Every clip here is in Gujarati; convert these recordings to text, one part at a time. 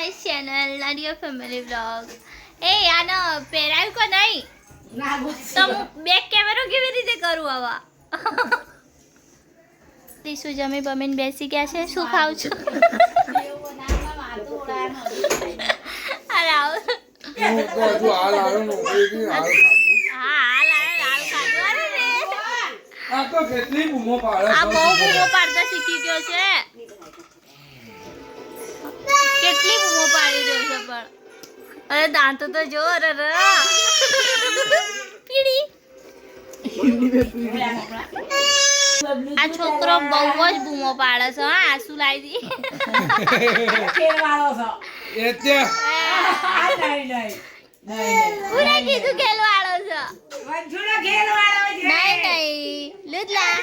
My channel Nadiya family vlog. એ આનો પહેરાયું કે નહીં? ના તો હું બેક કેમેરો કેવી રીતે કરું આવા? તીસુ જમી બમીને બેસી ગયા છે. શું ખાવ છો? અરે આવ કેટલી બૂમો પાડે આ બહુ બૂમો પાડતા શીખી ગયો છે. કેટલી બૂમો પાડી રહ્યો છે પણ. અરે દાંતો તો જો. અરે પીડી. આ છોકરો બહુ જ બૂમો પાડે છે. હા આંસુ લાવી દી. પૂરા કીધું ખેલવાળો છે. નહીં લુદલા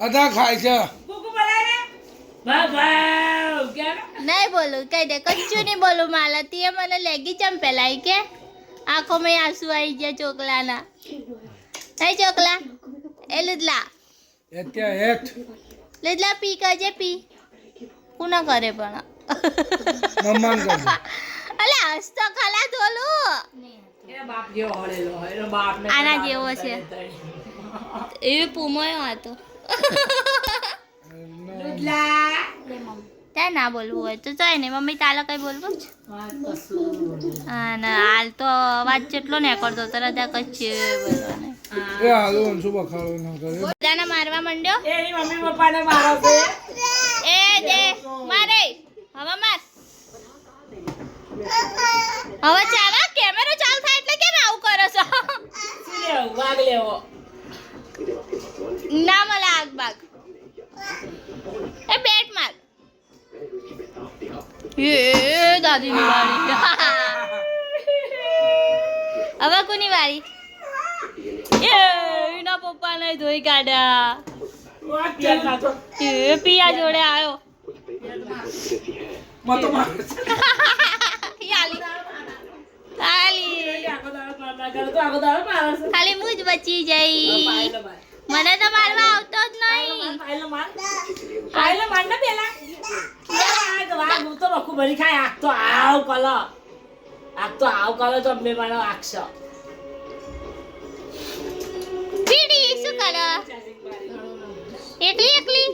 અધા ખાય છે. નહીં બોલું કઈ દે કચ્ચું નહીં બોલું. માલા તીએ મને લેગી ચમ પેલાય કે આંખોમાં આંસુ આવી ગયા ચોકલાના. નહીં ચોકલા એ લુદલા લુદલા પી કરજે પી. કુના કરે પણ અલે હસતો ખલા ધોલું. આના જેવો છે. એવી પૂમોયો હતો. ત્યાં ના બોલવું હોય તો ચાય ને મમ્મી તાલે કઈ બોલવું જ. હા ના હાલ તો અવાજ જેટલો ને કરતો તરત આ કચ્છી બોલવાને. બધાને મારવા માંડ્યો. એ દે મારે હવે માર. હવે ચાલો કેમેરો ચાલુ થાય એટલે કેમ આવું કરો છો? ના મને આગ બાગ. એ બેટ માર. એ દાદી ની વાળી. હવે કોની વાળી? એ એના પપ્પા ને ધોઈ કાઢ્યા. એ પિયા જોડે આવ્યો. ખાલી હું જ બચી જઈ. મને તો મારવા આવતો જ નહીં. પીડી શું કરે? એકલી એકલી.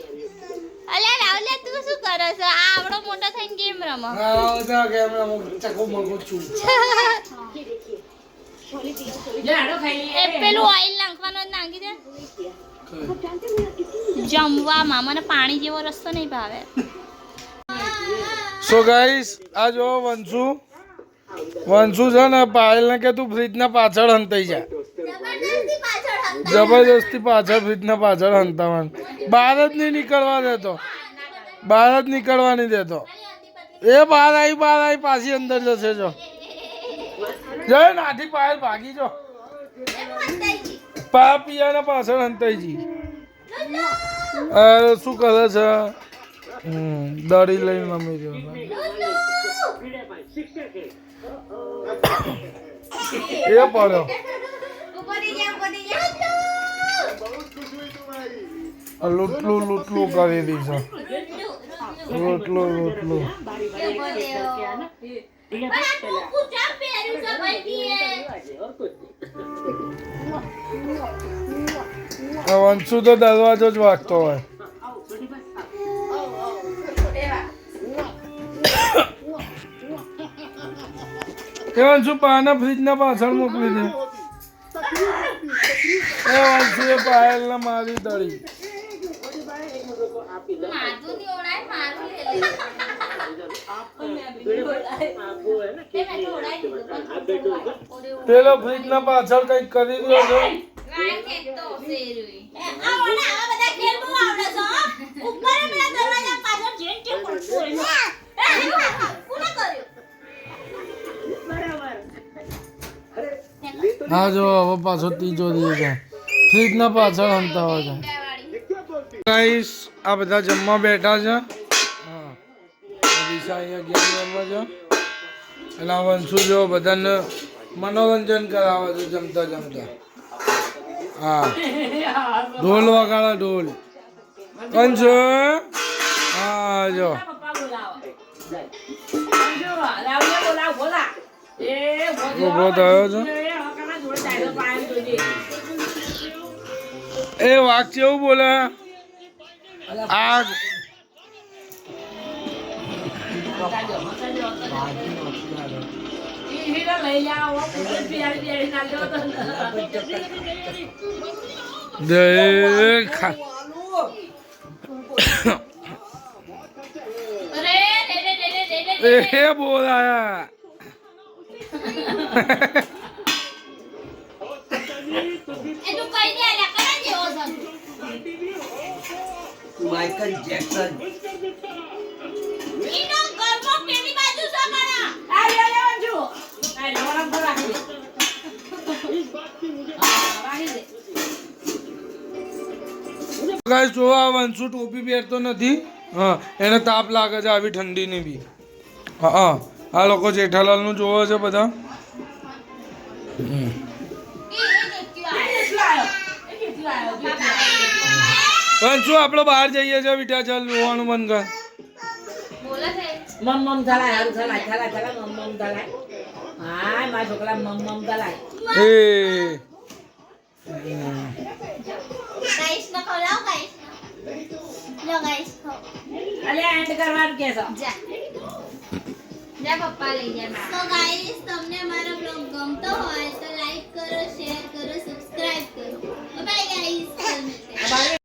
અલ્યા રાવલે તું શું કરે છે? આ આવડો મોટો થઈને ગેમ રમે. પેલું ઓઇલ નાખવાનું નાખી દે. જમવામાં મને પાણી જેવો રસ્તો નહીં ભાવે. સો ગાઈસ આ જો વંશુ છે ને પાયલ ને કે તું ફ્રીજ ના પાછળ હંતાઈ જા. જબરદસ્તી પાછળ ફ્રીજ ના પાછળ હંતાવાનું. બહાર જ નહીં નીકળવા દેતો. બહાર જ નીકળવા નહીં દેતો. એ બહાર આવી પાછી અંદર જશે. જો જય નાથી પાયલ ભાગી જો. પા પિયાના પાછળ હંતાઈ જી. શું કરે છે? દડી લઈને મમ્મી જો. એ પડ્યો. લૂટલું કરી દીધું. લૂટલું વંશુ તો દરવાજો જ વાગતો હોય. એ વંશુ પાના ફ્રીજ ના પાછળ મોકલી દે. એ વંશુ એ પાયલ ને મારી દળી. પેલો ફ્રીજ ના પાછળ કઈક કરી રહ્યો છે. હા જો હવે પાછો ત્રીજો દિવસ છે. ફ્રીજ ના પાછળ હંતા હોય છે. ગાઈસ આ બધા જમવા બેઠા છે. દિશા અહીંયા ગેમ રમવા છે. અને વંશુ જો બધાને મનોરંજન કરાવે છે જમતા જમતા. હા ઢોલ વગાડે ઢોલ. વંશુ હા જો ઉભો થયો છે. એ વાઘ કેવું બોલે આગ દેખા એ બોલાયા માઇકલ જેક્સન ગાઈસ જો આ વંશુ ટોપી પહેરતો નથી હા એને તાપ લાગે છે આવી ઠંડીની બી હા આ લોકો જેઠાલાલનું જોવે છે બધા વંશુ આપણે બહાર જઈએ છીએ બેટા ચાલ જોવાનું બંધ કર મમ મમ ધલાય હારું ધલાય ધલાય ધલાય મમ મમ ધલાય હાય મારા છોકરા મમ મમ ધલાય એ ગાઈસ ને ખવડાવ ગાઈસ લો ગાઈસ ખાઓ અલે એન્ડ કરવાનું કે છે જા જા પપ્પા લઈ જા તો ગાઈસ તમને અમારો બ્લોગ ગમતો હોય તો લાઈક કરો શેર કરો સબસ્ક્રાઇબ કરો બાય ગાઈસ